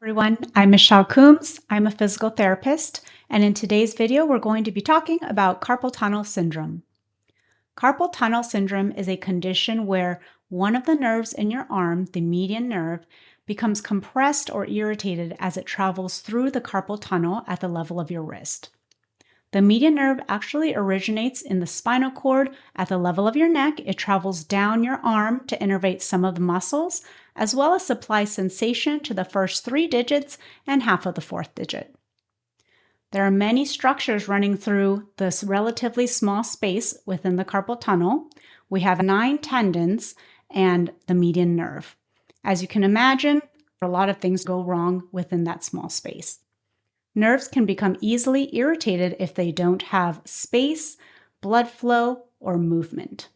Everyone, I'm Michelle Coombs. I'm a physical therapist, and in today's video, we're going to be talking about carpal tunnel syndrome. Carpal tunnel syndrome is a condition where one of the nerves in your arm, the median nerve, becomes compressed or irritated as it travels through the carpal tunnel at the level of your wrist. The median nerve actually originates in the spinal cord at the level of your neck. It travels down your arm to innervate some of the muscles, as well as supply sensation to the first 3 digits and half of the 4th digit. There are many structures running through this relatively small space within the carpal tunnel. We have 9 tendons and the median nerve. As you can imagine, a lot of things go wrong within that small space. Nerves can become easily irritated if they don't have space, blood flow, or movement.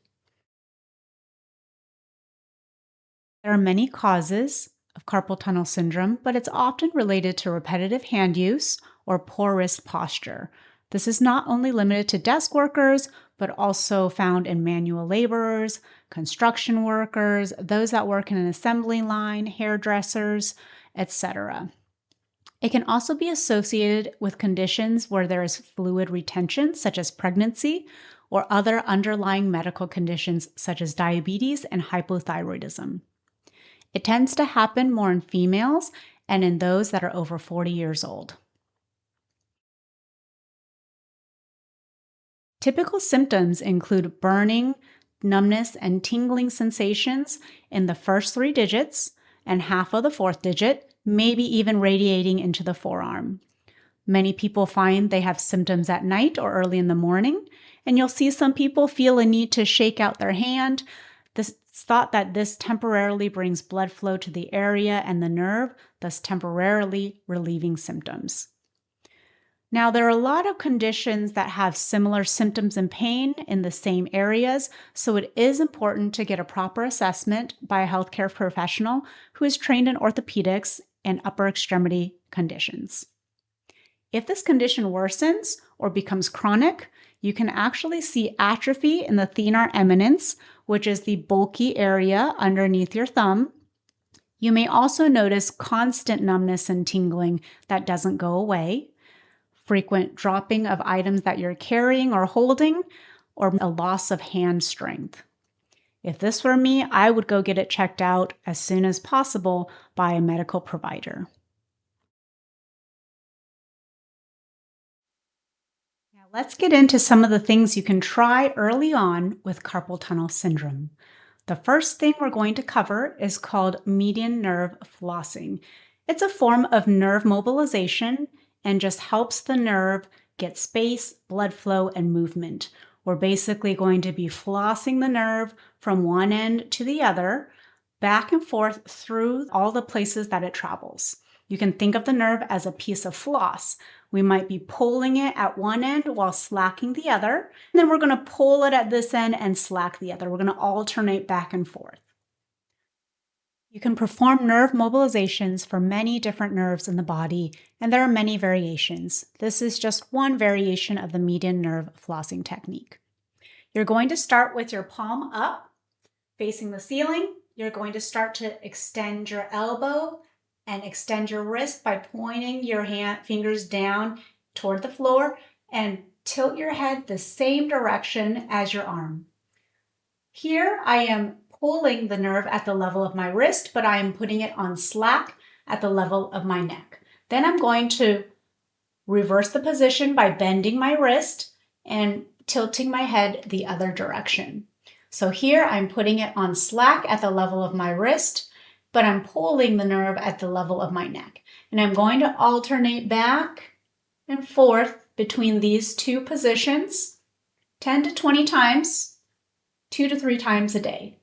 There are many causes of carpal tunnel syndrome, but it's often related to repetitive hand use or poor wrist posture. This is not only limited to desk workers, but also found in manual laborers, construction workers, those that work in an assembly line, hairdressers, etc. It can also be associated with conditions where there is fluid retention, such as pregnancy, or other underlying medical conditions such as diabetes and hypothyroidism. It tends to happen more in females and in those that are over 40 years old. Typical symptoms include burning, numbness, and tingling sensations in the first 3 digits and half of the 4th digit, maybe even radiating into the forearm. Many people find they have symptoms at night or early in the morning, and you'll see some people feel a need to shake out their hand. This thought that this temporarily brings blood flow to the area and the nerve, thus temporarily relieving symptoms. Now, there are a lot of conditions that have similar symptoms and pain in the same areas, so it is important to get a proper assessment by a healthcare professional who is trained in orthopedics and upper extremity conditions. If this condition worsens or becomes chronic, you can actually see atrophy in the thenar eminence, which is the bulky area underneath your thumb. You may also notice constant numbness and tingling that doesn't go away, frequent dropping of items that you're carrying or holding, or a loss of hand strength. If this were me, I would go get it checked out as soon as possible by a medical provider. Now let's get into some of the things you can try early on with carpal tunnel syndrome. The first thing we're going to cover is called median nerve flossing. It's a form of nerve mobilization and just helps the nerve get space, blood flow, and movement. We're basically going to be flossing the nerve from one end to the other, back and forth through all the places that it travels. You can think of the nerve as a piece of floss. We might be pulling it at one end while slacking the other, and then we're going to pull it at this end and slack the other. We're going to alternate back and forth. You can perform nerve mobilizations for many different nerves in the body, and there are many variations. This is just one variation of the median nerve flossing technique. You're going to start with your palm up, facing the ceiling. You're going to start to extend your elbow and extend your wrist by pointing your fingers down toward the floor and tilt your head the same direction as your arm. Here I am pulling the nerve at the level of my wrist, but I am putting it on slack at the level of my neck. Then I'm going to reverse the position by bending my wrist and tilting my head the other direction. So here I'm putting it on slack at the level of my wrist, but I'm pulling the nerve at the level of my neck. And I'm going to alternate back and forth between these two positions 10 to 20 times, 2 to 3 times a day.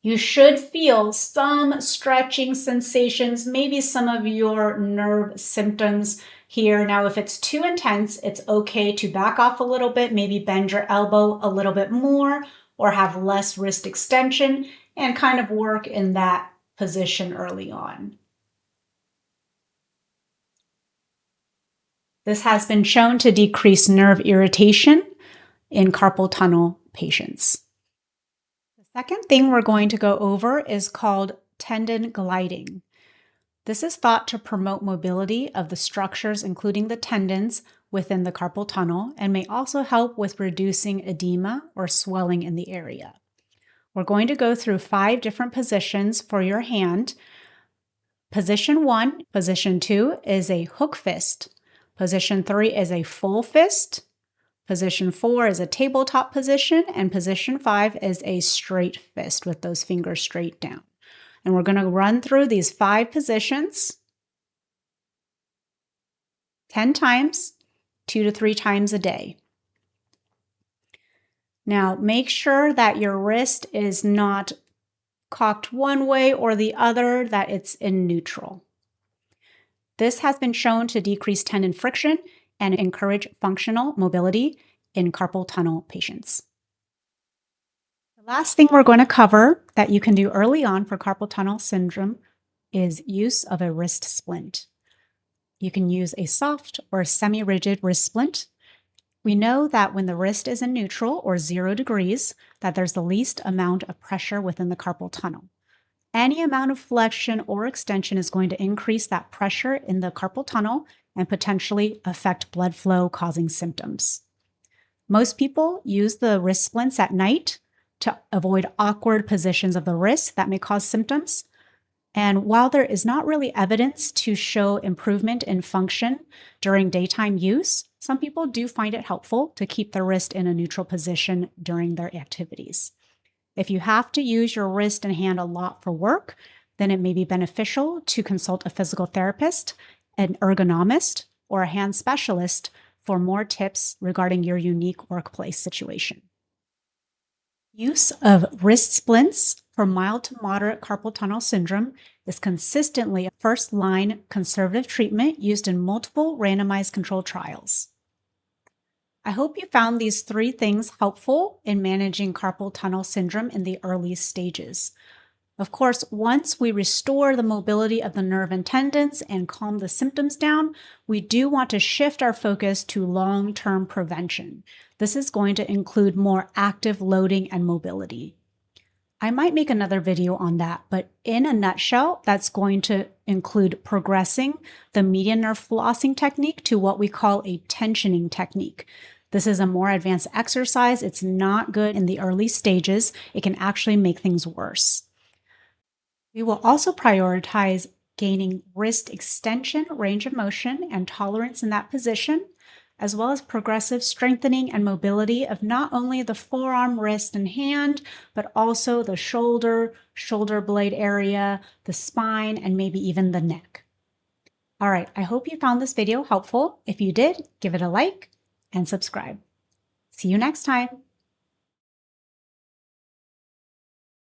You should feel some stretching sensations, maybe some of your nerve symptoms here. Now, if it's too intense, it's okay to back off a little bit, maybe bend your elbow a little bit more or have less wrist extension and kind of work in that position early on. This has been shown to decrease nerve irritation in carpal tunnel patients. The second thing we're going to go over is called tendon gliding. This is thought to promote mobility of the structures, including the tendons, within the carpal tunnel and may also help with reducing edema or swelling in the area. We're going to go through 5 different positions for your hand. Position 1, position 2 is a hook fist. Position 3 is a full fist. Position 4 is a tabletop position, and position 5 is a straight fist with those fingers straight down. And we're going to run through these 5 positions 10 times, 2 to 3 times a day. Now, make sure that your wrist is not cocked one way or the other, that it's in neutral. This has been shown to decrease tendon friction and encourage functional mobility in carpal tunnel patients. The last thing we're going to cover that you can do early on for carpal tunnel syndrome is use of a wrist splint. You can use a soft or semi-rigid wrist splint. We know that when the wrist is in neutral or 0 degrees, that there's the least amount of pressure within the carpal tunnel. Any amount of flexion or extension is going to increase that pressure in the carpal tunnel and potentially affect blood flow, causing symptoms. Most people use the wrist splints at night to avoid awkward positions of the wrist that may cause symptoms. And while there is not really evidence to show improvement in function during daytime use, some people do find it helpful to keep the wrist in a neutral position during their activities. If you have to use your wrist and hand a lot for work, then it may be beneficial to consult a physical therapist, an ergonomist, or a hand specialist for more tips regarding your unique workplace situation. Use of wrist splints for mild to moderate carpal tunnel syndrome is consistently a first-line conservative treatment used in multiple randomized controlled trials. I hope you found these 3 things helpful in managing carpal tunnel syndrome in the early stages. Of course, once we restore the mobility of the nerve and tendons and calm the symptoms down, we do want to shift our focus to long-term prevention. This is going to include more active loading and mobility. I might make another video on that, but in a nutshell, that's going to include progressing the median nerve flossing technique to what we call a tensioning technique. This is a more advanced exercise. It's not good in the early stages. It can actually make things worse. We will also prioritize gaining wrist extension, range of motion, and tolerance in that position, as well as progressive strengthening and mobility of not only the forearm, wrist, and hand, but also the shoulder, shoulder blade area, the spine, and maybe even the neck. All right, I hope you found this video helpful. If you did, give it a like and subscribe. See you next time.